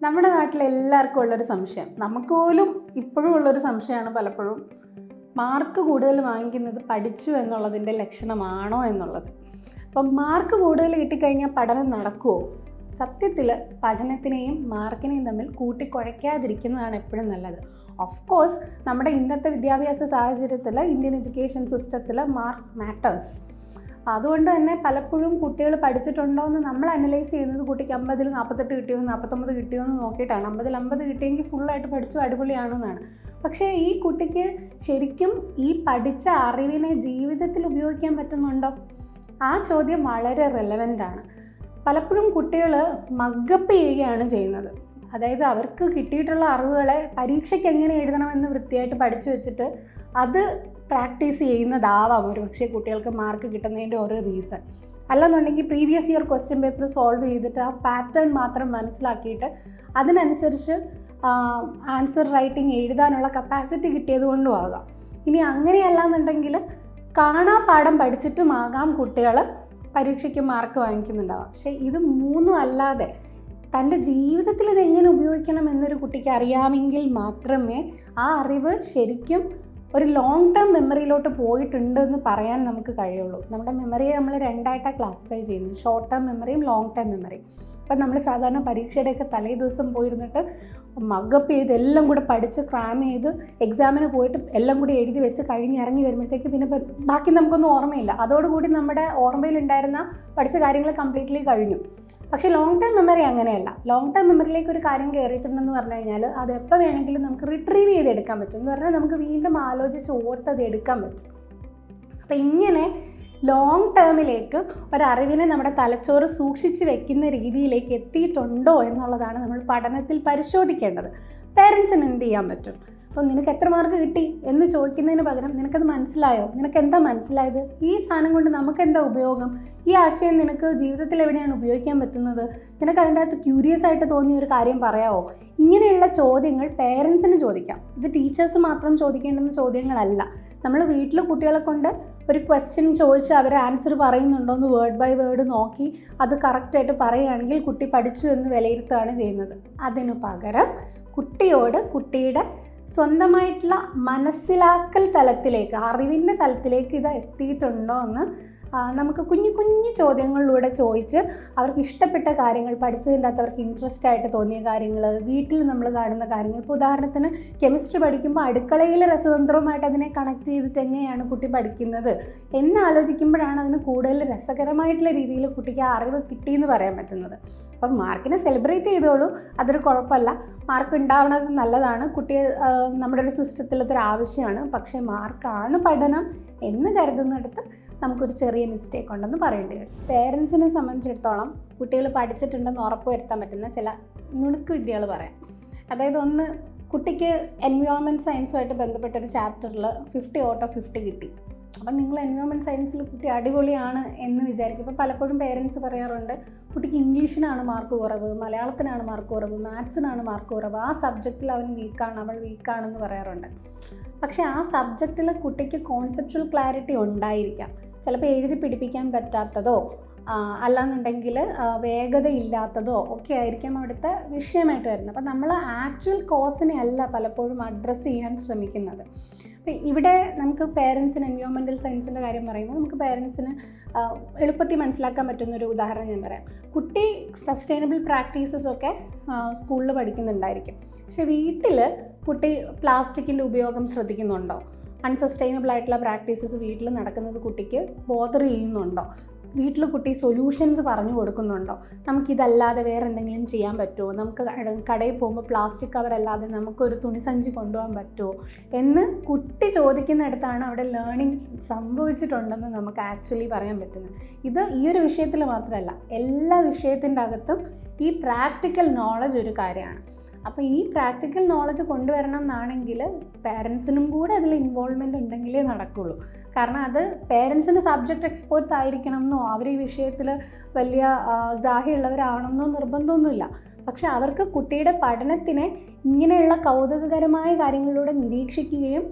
നമ്മുടെ നാട്ടിൽ എല്ലാവർക്കും ഉള്ളൊരു സംശയം, നമുക്ക് പോലും ഇപ്പോഴും ഉള്ളൊരു സംശയമാണ് പലപ്പോഴും, മാർക്ക് കൂടുതൽ വാങ്ങിക്കുന്നത് പഠിച്ചു എന്നുള്ളതിൻ്റെ ലക്ഷണമാണോ എന്നുള്ളത്. അപ്പം മാർക്ക് കൂടുതൽ കിട്ടിക്കഴിഞ്ഞാൽ പഠനം നടക്കുമോ? സത്യത്തിൽ പഠനത്തിനെയും മാർക്കിനെയും തമ്മിൽ കൂട്ടിക്കുഴയ്ക്കാതിരിക്കുന്നതാണ് എപ്പോഴും നല്ലത്. ഓഫ് കോഴ്സ് നമ്മുടെ ഇന്നത്തെ വിദ്യാഭ്യാസ സാഹചര്യത്തിൽ, ഇന്ത്യൻ എഡ്യൂക്കേഷൻ സിസ്റ്റത്തിൽ മാർക്ക് മാറ്റേഴ്സ്. അതുകൊണ്ട് തന്നെ പലപ്പോഴും കുട്ടികൾ പഠിച്ചിട്ടുണ്ടോ എന്ന് നമ്മൾ അനലൈസ് ചെയ്യുന്നത് കുട്ടിക്ക് 50-ൽ 48 കിട്ടിയോ 49 കിട്ടിയോ എന്ന് നോക്കിയിട്ടാണ്. 50-ൽ 50 കിട്ടിയെങ്കിൽ ഫുള്ളായിട്ട് പഠിച്ചു അടിപൊളിയാണെന്നാണ്. പക്ഷേ ഈ കുട്ടിക്ക് ശരിക്കും ഈ പഠിച്ച അറിവിനെ ജീവിതത്തിൽ ഉപയോഗിക്കാൻ പറ്റുന്നുണ്ടോ? ആ ചോദ്യം വളരെ റെലവൻ്റ് ആണ്. പലപ്പോഴും കുട്ടികൾ മഗ്ഗപ്പ് ചെയ്യുകയാണ് ചെയ്യുന്നത്. അതായത് അവർക്ക് കിട്ടിയിട്ടുള്ള അറിവുകളെ പരീക്ഷയ്ക്ക് എങ്ങനെ എഴുതണമെന്ന് വൃത്തിയായിട്ട് പഠിച്ചു വെച്ചിട്ട് അത് പ്രാക്ടീസ് ചെയ്യുന്നതാവാം ഒരു പക്ഷേ കുട്ടികൾക്ക് മാർക്ക് കിട്ടുന്നതിൻ്റെ ഓരോ റീസൺ. അല്ലെന്നുണ്ടെങ്കിൽ previous year question paper solve ചെയ്തിട്ട് ആ പാറ്റേൺ മാത്രം മനസ്സിലാക്കിയിട്ട് അതിനനുസരിച്ച് ആൻസർ റൈറ്റിംഗ് എഴുതാനുള്ള കപ്പാസിറ്റി കിട്ടിയത് കൊണ്ടും ആകാം. ഇനി അങ്ങനെയല്ലാന്നുണ്ടെങ്കിൽ കാണാപ്പാഠം പഠിച്ചിട്ടുമാകാം കുട്ടികൾ പരീക്ഷയ്ക്ക് മാർക്ക് വാങ്ങിക്കുന്നുണ്ടാവാം. പക്ഷേ ഇത് മൂന്നും അല്ലാതെ തൻ്റെ ജീവിതത്തിൽ ഇതെങ്ങനെ ഉപയോഗിക്കണം എന്നൊരു കുട്ടിക്ക് അറിയാമെങ്കിൽ മാത്രമേ ആ അറിവ് ശരിക്കും ഒരു ലോങ് ടേം മെമ്മറിയിലോട്ട് പോയിട്ടുണ്ടെന്ന് പറയാൻ നമുക്ക് കഴിയുള്ളൂ. നമ്മുടെ മെമ്മറിയെ നമ്മൾ രണ്ടായിട്ടാണ് ക്ലാസിഫൈ ചെയ്യുന്നത്, ഷോർട്ട് ടേം മെമ്മറിയും ലോങ് ടേം മെമ്മറിയും. അപ്പം നമ്മൾ സാധാരണ പരീക്ഷയുടെയൊക്കെ തലേ ദിവസം പോയിരുന്നിട്ട് മഗ്ഗപ്പ് ചെയ്ത് എല്ലാം കൂടെ പഠിച്ച് ക്രാം ചെയ്ത് എക്സാമിന് പോയിട്ട് എല്ലാം കൂടി എഴുതി വെച്ച് കഴിഞ്ഞ് ഇറങ്ങി വരുമ്പോഴത്തേക്ക് പിന്നെ ബാക്കി നമുക്കൊന്നും ഓർമ്മയില്ല. അതോടുകൂടി നമ്മുടെ ഓർമ്മയിലുണ്ടായിരുന്ന പഠിച്ച കാര്യങ്ങൾ കംപ്ലീറ്റ്ലി കഴിഞ്ഞു. പക്ഷേ ലോങ് ടേം മെമ്മറി അങ്ങനെയല്ല. ലോങ് ടേം മെമ്മറിയിലേക്ക് ഒരു കാര്യം കയറിയിട്ടുണ്ടെന്ന് പറഞ്ഞു കഴിഞ്ഞാൽ അത് എപ്പോൾ വേണമെങ്കിലും നമുക്ക് റിട്രീവ് ചെയ്തെടുക്കാൻ പറ്റും. എന്ന് പറഞ്ഞാൽ നമുക്ക് വീണ്ടും ആലോചിച്ച് ഓർത്തത് എടുക്കാൻ പറ്റും. അപ്പം ഇങ്ങനെ ലോങ് ടേമിലേക്ക് ഒരറിവിനെ നമ്മുടെ തലച്ചോറ് സൂക്ഷിച്ച് വെക്കുന്ന രീതിയിലേക്ക് എത്തിയിട്ടുണ്ടോ എന്നുള്ളതാണ് നമ്മൾ പഠനത്തിൽ പരിശോധിക്കേണ്ടത്. പേരൻസിന് എന്ത് ചെയ്യാൻ പറ്റും? അപ്പം നിനക്ക് എത്ര മാർക്ക് കിട്ടി എന്ന് ചോദിക്കുന്നതിന് പകരം നിനക്കത് മനസ്സിലായോ, നിനക്ക് എന്താ മനസ്സിലായത്, ഈ സാധനം കൊണ്ട് നമുക്കെന്താ ഉപയോഗം, ഈ ആശയം നിനക്ക് ജീവിതത്തിൽ എവിടെയാണ് ഉപയോഗിക്കാൻ പറ്റുന്നത്, നിനക്ക് അതിൻ്റെ അകത്ത് ക്യൂരിയസ് ആയിട്ട് തോന്നിയ ഒരു കാര്യം പറയാമോ? ഇങ്ങനെയുള്ള ചോദ്യങ്ങൾ പേരൻസിന് ചോദിക്കാം. ഇത് ടീച്ചേഴ്സ് മാത്രം ചോദിക്കേണ്ടുന്ന ചോദ്യങ്ങളല്ല. നമ്മൾ വീട്ടിൽ കുട്ടികളെ കൊണ്ട് ഒരു ക്വസ്റ്റ്യൻ ചോദിച്ച് അവർ ആൻസർ പറയുന്നുണ്ടോ എന്ന് വേർഡ് ബൈ വേർഡ് നോക്കി അത് കറക്റ്റായിട്ട് പറയുകയാണെങ്കിൽ കുട്ടി പഠിച്ചു എന്ന് വിലയിരുത്തുകയാണ് ചെയ്യുന്നത്. അതിനു പകരം കുട്ടിയോട് കുട്ടിയുടെ സ്വന്തമായിട്ടുള്ള മനസ്സിലാക്കൽ തലത്തിലേക്ക്, അറിവിൻ്റെ തലത്തിലേക്ക് ഇത് എത്തിയിട്ടുണ്ടോ എന്ന് നമുക്ക് കുഞ്ഞു കുഞ്ഞു ചോദ്യങ്ങളിലൂടെ ചോദിച്ച് അവർക്ക് ഇഷ്ടപ്പെട്ട കാര്യങ്ങൾ, പഠിച്ചതിൻ്റെ അകത്ത് അവർക്ക് ഇൻട്രസ്റ്റ് ആയിട്ട് തോന്നിയ കാര്യങ്ങൾ, വീട്ടിൽ നമ്മൾ കാണുന്ന കാര്യങ്ങൾ. ഇപ്പോൾ ഉദാഹരണത്തിന് കെമിസ്ട്രി പഠിക്കുമ്പോൾ അടുക്കളയിലെ രസതന്ത്രവുമായിട്ട് അതിനെ കണക്ട് ചെയ്തിട്ട് എങ്ങനെയാണ് കുട്ടി പഠിക്കുന്നത് എന്ന് ആലോചിക്കുമ്പോഴാണ് അതിന് കൂടുതൽ രസകരമായിട്ടുള്ള രീതിയിൽ കുട്ടിക്ക് ആ അറിവ് കിട്ടിയെന്ന് പറയാൻ പറ്റുന്നത്. അപ്പം മാർക്കിനെ സെലിബ്രേറ്റ് ചെയ്തോളൂ, അതൊരു കുഴപ്പമില്ല. മാർക്ക് ഉണ്ടാവുന്നത് നല്ലതാണ്, കുട്ടിയെ നമ്മുടെ ഒരു സിസ്റ്റത്തിലത്തൊരു ആവശ്യമാണ്. പക്ഷേ മാർക്കാണ് പഠനം എന്ന് കരുതുന്നിടത്ത് നമുക്കൊരു ചെറിയ മിസ്റ്റേക്ക് ഉണ്ടെന്ന് പറയേണ്ടി വരും. പേരൻസിനെ സംബന്ധിച്ചിടത്തോളം കുട്ടികൾ പഠിച്ചിട്ടുണ്ടെന്ന് ഉറപ്പ് വരുത്താൻ പറ്റുന്ന ചില നുണുക്ക് വിദ്യകൾ പറയാം. അതായത് ഒന്ന്, കുട്ടിക്ക് എൻവയോൺമെൻറ്റ് സയൻസുമായിട്ട് ബന്ധപ്പെട്ടൊരു ചാപ്റ്ററിൽ 50 ഔട്ട് ഓഫ് 50 കിട്ടി. അപ്പം നിങ്ങൾ എൻവയോൺമെൻറ്റ് സയൻസിൽ കുട്ടി അടിപൊളിയാണ് എന്ന് വിചാരിക്കും. ഇപ്പോൾ പലപ്പോഴും പേരൻസ് പറയാറുണ്ട് കുട്ടിക്ക് ഇംഗ്ലീഷിനാണ് മാർക്ക് കുറവ്, മലയാളത്തിനാണ് മാർക്ക് കുറവ്, മാത്സിനാണ് മാർക്ക് കുറവ്, ആ സബ്ജക്റ്റിൽ അവൻ വീക്കാണ്, അവൾ വീക്കാണെന്ന് പറയാറുണ്ട്. പക്ഷേ ആ സബ്ജക്റ്റിൽ കുട്ടിക്ക് കോൺസെപ്ച്വൽ ക്ലാരിറ്റി ഉണ്ടായിരിക്കാം. ചിലപ്പോൾ എഴുതി പിടിപ്പിക്കാൻ പറ്റാത്തതോ അല്ലാന്നുണ്ടെങ്കിൽ വേഗതയില്ലാത്തതോ ഒക്കെ ആയിരിക്കും അവിടുത്തെ വിഷയമായിട്ട് വരുന്നത്. അപ്പം നമ്മൾ ആക്ച്വൽ കോസിനെ അല്ല പലപ്പോഴും അഡ്രസ്സ് ചെയ്യാൻ ശ്രമിക്കുന്നത്. അപ്പം ഇവിടെ നമുക്ക് പേരൻസിന് എൻവയോൺമെൻറ്റൽ സയൻസിൻ്റെ കാര്യം പറയുമ്പോൾ നമുക്ക് പേരൻസിന് എളുപ്പത്തിൽ മനസ്സിലാക്കാൻ പറ്റുന്നൊരു ഉദാഹരണം ഞാൻ പറയാം. കുട്ടി സസ്റ്റൈനബിൾ പ്രാക്ടീസസൊക്കെ സ്കൂളിൽ പഠിക്കുന്നുണ്ടായിരിക്കും. പക്ഷേ വീട്ടിൽ കുട്ടി പ്ലാസ്റ്റിക്കിൻ്റെ ഉപയോഗം ശ്രദ്ധിക്കുന്നുണ്ടോ? അൺസസ്റ്റൈനബിൾ ആയിട്ടുള്ള പ്രാക്ടീസസ് വീട്ടിൽ നടക്കുന്നത് കുട്ടിക്ക് ബോദർ ചെയ്യുന്നുണ്ടോ? വീട്ടിൽ കുട്ടി സൊല്യൂഷൻസ് പറഞ്ഞു കൊടുക്കുന്നുണ്ടോ? നമുക്കിതല്ലാതെ വേറെ എന്തെങ്കിലും ചെയ്യാൻ പറ്റുമോ? നമുക്ക് കടയിൽ പോകുമ്പോൾ പ്ലാസ്റ്റിക് കവറല്ലാതെ നമുക്കൊരു തുണിസഞ്ചി കൊണ്ടുപോകാൻ പറ്റുമോ എന്ന് കുട്ടി ചോദിക്കുന്നിടത്താണ് അവിടെ ലേണിംഗ് സംഭവിച്ചിട്ടുണ്ടെന്ന് നമുക്ക് ആക്ച്വലി പറയാൻ പറ്റുന്നത്. ഇത് ഈ ഒരു വിഷയത്തിൽ മാത്രമല്ല, എല്ലാ വിഷയത്തിൻ്റെ അകത്തും ഈ പ്രാക്ടിക്കൽ നോളജ് ഒരു കാര്യമാണ്. അപ്പോൾ ഈ പ്രാക്ടിക്കൽ നോളജ് കൊണ്ടുവരണം എന്നാണെങ്കിൽ പേരൻസിനും കൂടെ അതിൽ ഇൻവോൾവ്മെൻ്റ് ഉണ്ടെങ്കിലേ നടക്കുള്ളൂ. കാരണം അത് പേരൻസിന് സബ്ജക്റ്റ് എക്സ്പേർട്സ് ആയിരിക്കണം എന്നോ അവർ ഈ വിഷയത്തിൽ വലിയ ഗ്രാഹ്യമുള്ളവരാണെന്നോ നിർബന്ധമൊന്നുമില്ല. പക്ഷെ അവർക്ക് കുട്ടിയുടെ പഠനത്തിനെ ഇങ്ങനെയുള്ള കൗതുകകരമായ കാര്യങ്ങളിലൂടെ നിരീക്ഷിക്കുകയും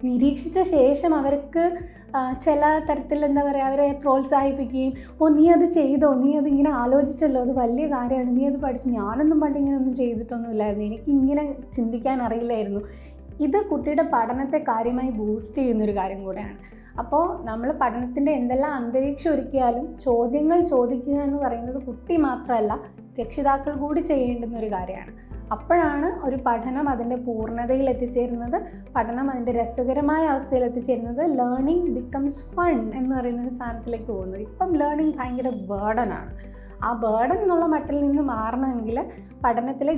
നിരീക്ഷിച്ച ശേഷം അവർക്ക് ചില തരത്തിൽ എന്താ പറയുക, അവരെ പ്രോത്സാഹിപ്പിക്കുകയും, നീ അത് ചെയ്തോ, നീ അതിങ്ങനെ ആലോചിച്ചല്ലോ, അത് വലിയ കാര്യമാണ്, നീ അത് പഠിച്ചു, ഞാനൊന്നും പണ്ട് ഇങ്ങനെ ഒന്നും ചെയ്തിട്ടൊന്നുമില്ലായിരുന്നു, എനിക്കിങ്ങനെ ചിന്തിക്കാൻ അറിയില്ലായിരുന്നു. ഇത് കുട്ടിയുടെ പഠനത്തെ കാര്യമായി ബൂസ്റ്റ് ചെയ്യുന്നൊരു കാര്യം കൂടെയാണ്. അപ്പോൾ നമ്മൾ പഠനത്തിൻ്റെ എന്തെല്ലാം അന്തരീക്ഷം ഒരുക്കിയാലും ചോദ്യങ്ങൾ ചോദിക്കുക എന്ന് പറയുന്നത് കുട്ടി മാത്രമല്ല, രക്ഷിതാക്കൾ കൂടി ചെയ്യേണ്ടുന്ന ഒരു കാര്യമാണ്. അപ്പോഴാണ് ഒരു പഠനം അതിൻ്റെ പൂർണ്ണതയിൽ എത്തിച്ചേരുന്നത്, പഠനം അതിൻ്റെ രസകരമായ അവസ്ഥയിൽ എത്തിച്ചേരുന്നത്, ലേണിംഗ് ബിക്കംസ് ഫൺ എന്ന് പറയുന്ന ഒരു സ്ഥാനത്തിലേക്ക് പോകുന്നത്. ഇപ്പം ലേണിംഗ് ഭയങ്കര ബേർഡനാണ്. ആ ബേർഡൻ എന്നുള്ള മട്ടിൽ നിന്ന് മാറണമെങ്കിൽ പഠനത്തിനെ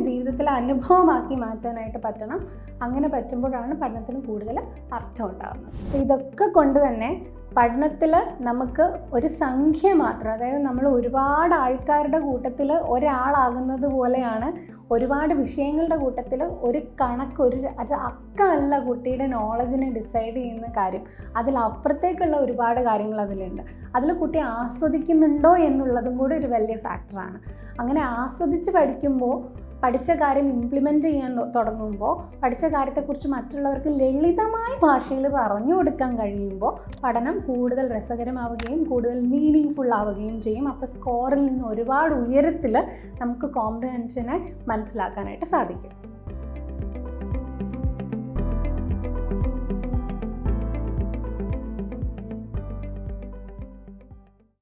ജീവിതത്തിലെ അനുഭവമാക്കി മാറ്റാനായിട്ട് പറ്റണം. അങ്ങനെ പറ്റുമ്പോഴാണ് പഠനത്തിന് കൂടുതൽ അർത്ഥം ഉണ്ടാകുന്നത്. അപ്പോൾ ഇതൊക്കെ കൊണ്ട് തന്നെ പഠനത്തിൽ നമുക്ക് ഒരു സംഖ്യ മാത്രം, അതായത് നമ്മൾ ഒരുപാട് ആൾക്കാരുടെ കൂട്ടത്തിൽ ഒരാളാകുന്നത് പോലെയാണ് ഒരുപാട് വിഷയങ്ങളുടെ കൂട്ടത്തിൽ ഒരു കണക്ക്, അത് അക്കമല്ല കുട്ടിയുടെ നോളജിനെ ഡിസൈഡ് ചെയ്യുന്ന കാര്യം. അതിലപ്പുറത്തേക്കുള്ള ഒരുപാട് കാര്യങ്ങൾ അതിലുണ്ട്. അതിൽ കുട്ടി ആസ്വദിക്കുന്നുണ്ടോ എന്നുള്ളതും കൂടി ഒരു വലിയ ഫാക്ടറാണ്. അങ്ങനെ ആസ്വദിച്ച് പഠിക്കുമ്പോൾ, പഠിച്ച കാര്യം ഇംപ്ലിമെൻ്റ് ചെയ്യാൻ തുടങ്ങുമ്പോൾ, പഠിച്ച കാര്യത്തെക്കുറിച്ച് മറ്റുള്ളവർക്ക് ലളിതമായ ഭാഷയിൽ പറഞ്ഞു കൊടുക്കാൻ കഴിയുമ്പോൾ പഠനം കൂടുതൽ രസകരമാവുകയും കൂടുതൽ മീനിങ് ഫുൾ ആവുകയും ചെയ്യും. അപ്പോൾ സ്കോറിൽ നിന്ന് ഒരുപാട് ഉയരത്തിൽ നമുക്ക് കോംപ്രിഹെൻഷനെ മനസ്സിലാക്കാനായിട്ട് സാധിക്കും.